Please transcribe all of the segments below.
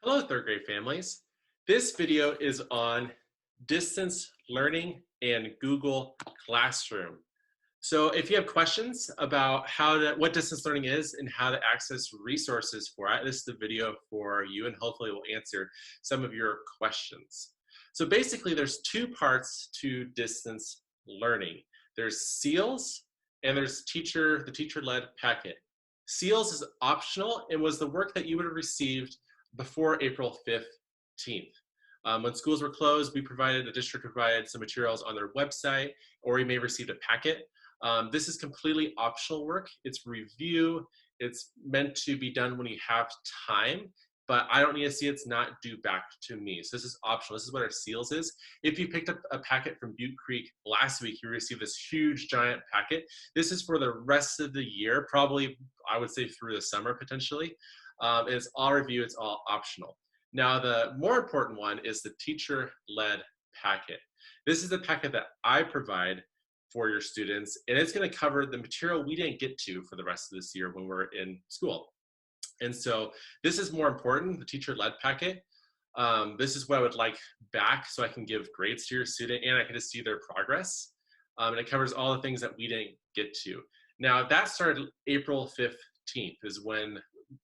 Hello, third grade families. This video is on distance learning and Google Classroom. So if you have questions about what distance learning is and how to access resources for it, this is the video for you and hopefully will answer some of your questions. So basically there's two parts to distance learning. There's SEALS and there's the teacher-led packet. SEALS is optional and was the work that you would have received before April 15th. When schools were closed, the district provided some materials on their website, or you may have received a packet. This is completely optional work. It's review. It's meant to be done when you have time, but I don't need to see it's not due back to me. So this is optional. This is what our SEALs is. If you picked up a packet from Butte Creek last week, you received this huge giant packet. This is for the rest of the year, probably I would say through the summer potentially. It's all review, it's all optional. Now, the more important one is the teacher-led packet. This is the packet that I provide for your students, and it's going to cover the material we didn't get to for the rest of this year when we're in school. And so this is more important, the teacher-led packet. This is what I would like back so I can give grades to your student and I can just see their progress. And it covers all the things that we didn't get to. Now, that started April 15th is when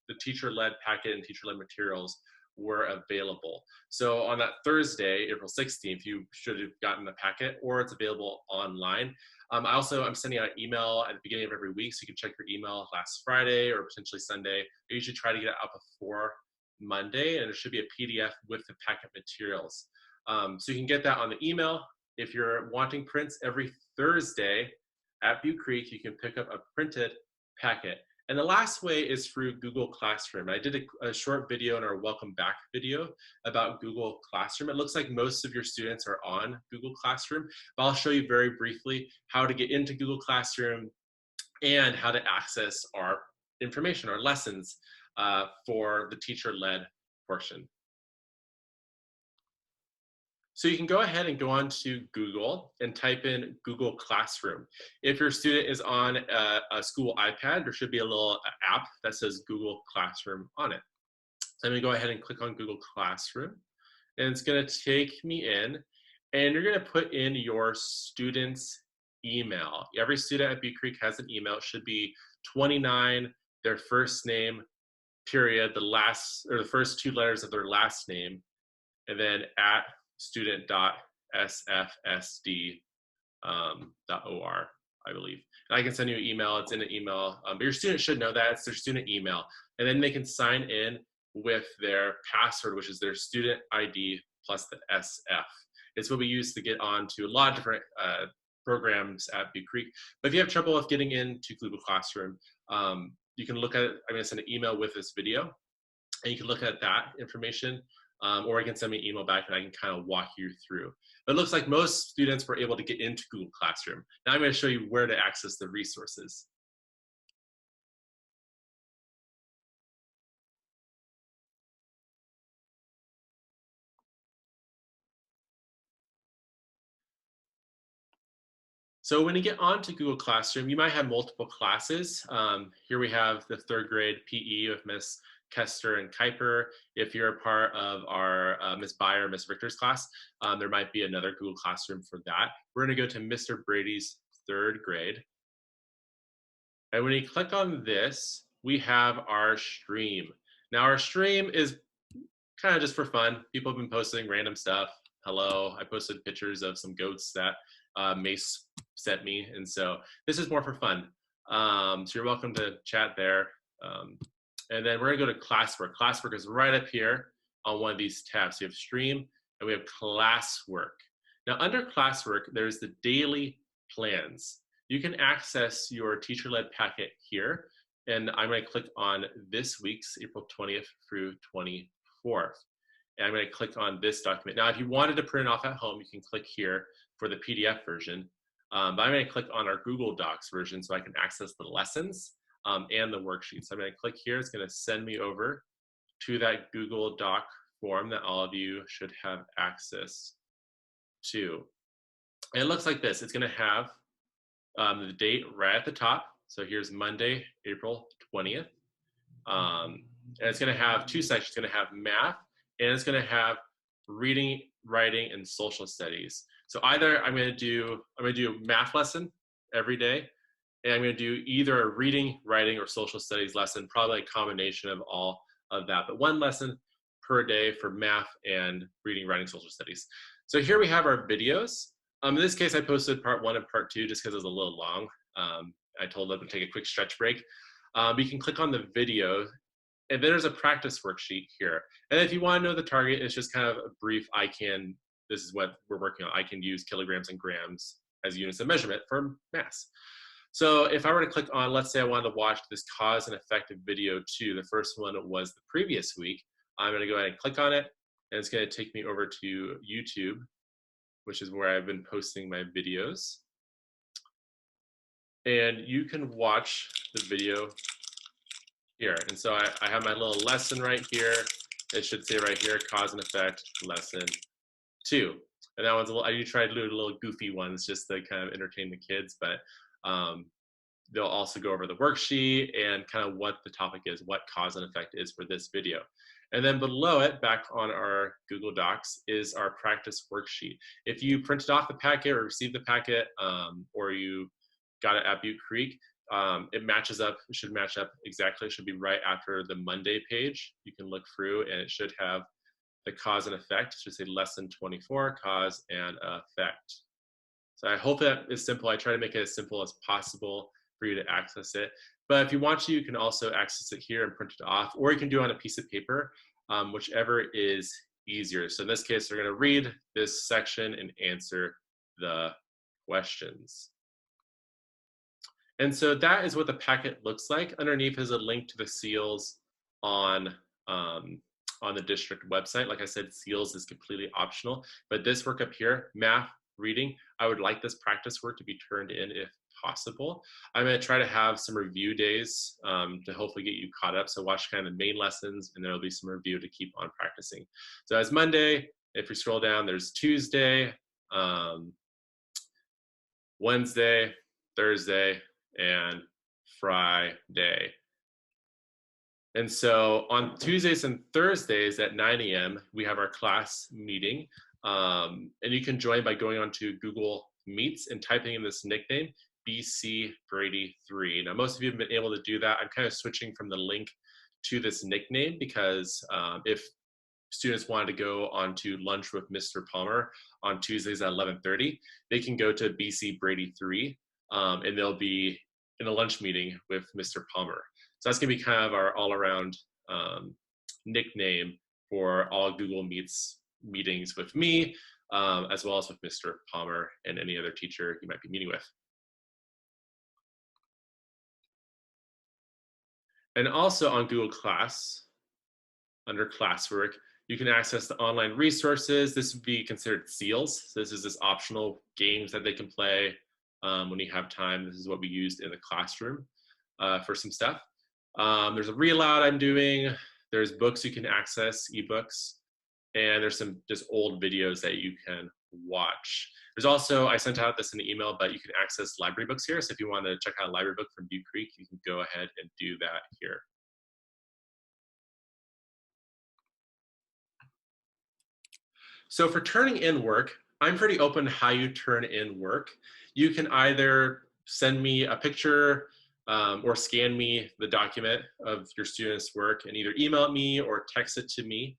the teacher-led packet and teacher-led materials were available. So on that Thursday, April 16th, you should have gotten the packet or it's available online. I'm sending out an email at the beginning of every week, so you can check your email last Friday or potentially Sunday. I usually try to get it out before Monday, and there should be a PDF with the packet materials. So you can get that on the email. If you're wanting prints every Thursday at Butte Creek, you can pick up a printed packet. And the last way is through Google Classroom. I did a short video in our Welcome Back video about Google Classroom. It looks like most of your students are on Google Classroom, but I'll show you very briefly how to get into Google Classroom and how to access our information, our lessons for the teacher-led portion. So you can go ahead and go on to Google and type in Google Classroom. If your student is on a school iPad, there should be a little app that says Google Classroom on it. So I'm gonna go ahead and click on Google Classroom, and it's gonna take me in, and you're gonna put in your student's email. Every student at Butte Creek has an email. It should be 29, their first name, period, the first two letters of their last name, and then at student.sfsd.or, I believe. And I can send you an email, it's in an email, but your student should know that, it's their student email. And then they can sign in with their password, which is their student ID plus the SF. It's what we use to get on to a lot of different programs at Butte Creek. But if you have trouble with getting into Google Classroom, you can look at it. I'm gonna send an email with this video, and you can look at that information. Or you can send me an email back and I can kind of walk you through. But it looks like most students were able to get into Google Classroom. Now I'm going to show you where to access the resources. So when you get onto Google Classroom, you might have multiple classes. Here we have the third grade PE with Miss Kester and Kuiper. If you're a part of our Miss Byer, Miss Richter's class, there might be another Google Classroom for that. We're gonna go to Mr. Brady's third grade. And when you click on this, we have our stream. Now our stream is kind of just for fun. People have been posting random stuff. Hello, I posted pictures of some goats that Mace sent me. And so this is more for fun. So you're welcome to chat there. And then we're gonna go to classwork. Classwork is right up here on one of these tabs. So you have stream and we have classwork. Now under classwork, there's the daily plans. You can access your teacher-led packet here. And I'm gonna click on this week's April 20th through 24th. And I'm gonna click on this document. Now, if you wanted to print it off at home, you can click here for the PDF version. But I'm gonna click on our Google Docs version so I can access the lessons and the worksheets. So I'm gonna click here, it's gonna send me over to that Google Doc form that all of you should have access to. And it looks like this, it's gonna have the date right at the top. So here's Monday, April 20th. And it's gonna have two sections. It's gonna have math and it's going to have reading, writing, and social studies. So either I'm going to do a math lesson every day, and I'm going to do either a reading, writing, or social studies lesson, probably a combination of all of that, but one lesson per day for math and reading, writing, social studies. So here we have our videos. In this case, I posted part 1 and part 2 just because it was a little long. I told them to take a quick stretch break. But you can click on the video, and then there's a practice worksheet here. And if you want to know the target, it's just kind of a brief, this is what we're working on. I can use kilograms and grams as units of measurement for mass. So if I were to click on, let's say I wanted to watch this cause and effect video 2, the first one was the previous week. I'm going to go ahead and click on it, and it's going to take me over to YouTube, which is where I've been posting my videos. And you can watch the video here. And so I have my little lesson right here. It should say right here, cause and effect lesson 2. And that one's I do try to do little goofy ones just to kind of entertain the kids, but they'll also go over the worksheet and kind of what the topic is, what cause and effect is for this video. And then below it, back on our Google Docs, is our practice worksheet. If you printed off the packet or received the packet, or you got it at Butte Creek, it matches up, it should match up exactly. It should be right after the Monday page. You can look through and it should have the cause and effect. It should say lesson 24, cause and effect. So I hope that is simple. I try to make it as simple as possible for you to access it. But if you want to, you can also access it here and print it off, or you can do it on a piece of paper, whichever is easier. So in this case, we're going to read this section and answer the questions. And so that is what the packet looks like. Underneath is a link to the SEALs on the district website. Like I said, SEALs is completely optional, but this work up here, math, reading, I would like this practice work to be turned in if possible. I'm going to try to have some review days to hopefully get you caught up. So watch kind of the main lessons, and there'll be some review to keep on practicing. So as Monday, if we scroll down, there's Tuesday, Wednesday, Thursday, and Friday. And so on Tuesdays and Thursdays at 9 a.m., we have our class meeting. And you can join by going onto Google Meets and typing in this nickname, BC Brady 3. Now, most of you have been able to do that. I'm kind of switching from the link to this nickname because if students wanted to go on to lunch with Mr. Palmer on Tuesdays at 11:30, they can go to BC Brady 3, and they'll be in a lunch meeting with Mr. Palmer. So that's going to be kind of our all-around nickname for all Google Meets meetings with me, as well as with Mr. Palmer and any other teacher you might be meeting with. And also on Google Class, under classwork, you can access the online resources. This would be considered SEALs. So this is this optional games that they can play when you have time. This is what we used in the classroom for some stuff. There's a read aloud I'm doing. There's books you can access, ebooks, and there's some just old videos that you can watch. There's also, I sent out this in the email, but you can access library books here. So if you want to check out a library book from Butte Creek, you can go ahead and do that here. So for turning in work, I'm pretty open to how you turn in work. You can either send me a picture or scan me the document of your student's work and either email me or text it to me.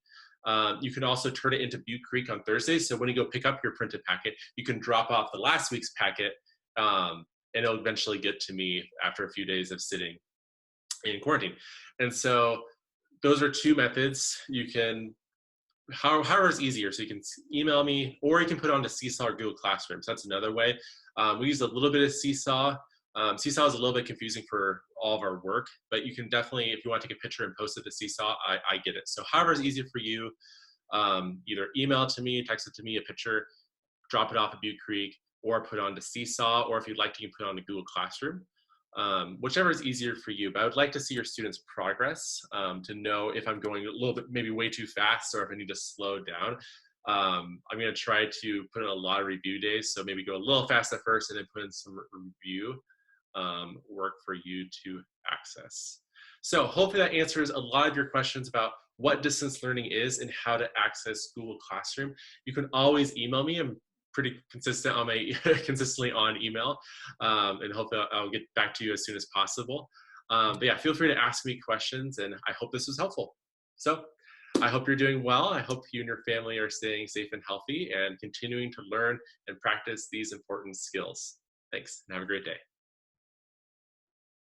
You can also turn it into Butte Creek on Thursdays. So when you go pick up your printed packet, you can drop off the last week's packet and it'll eventually get to me after a few days of sitting in quarantine. And so those are two methods. You can, however is easier. So you can email me, or you can put it onto Seesaw or Google Classroom. So that's another way. We use a little bit of Seesaw. Seesaw is a little bit confusing for all of our work, but you can definitely, if you want to take a picture and post it to Seesaw, I get it. So however is easier for you, either email it to me, text it to me, a picture, drop it off at Butte Creek, or put it onto Seesaw, or if you'd like to, you can put it on the Google Classroom. Whichever is easier for you, but I would like to see your students' progress to know if I'm going a little bit, maybe way too fast, or if I need to slow down. I'm going to try to put in a lot of review days, so maybe go a little fast at first and then put in some review work for you to access. So hopefully that answers a lot of your questions about what distance learning is and how to access Google Classroom, you can always email me. I'm pretty consistent on my consistently on email, and hopefully I'll get back to you as soon as possible. But yeah, feel free to ask me questions, and I hope this was helpful. So I hope you're doing well. I hope you and your family are staying safe and healthy and continuing to learn and practice these important skills. Thanks, and have a great day.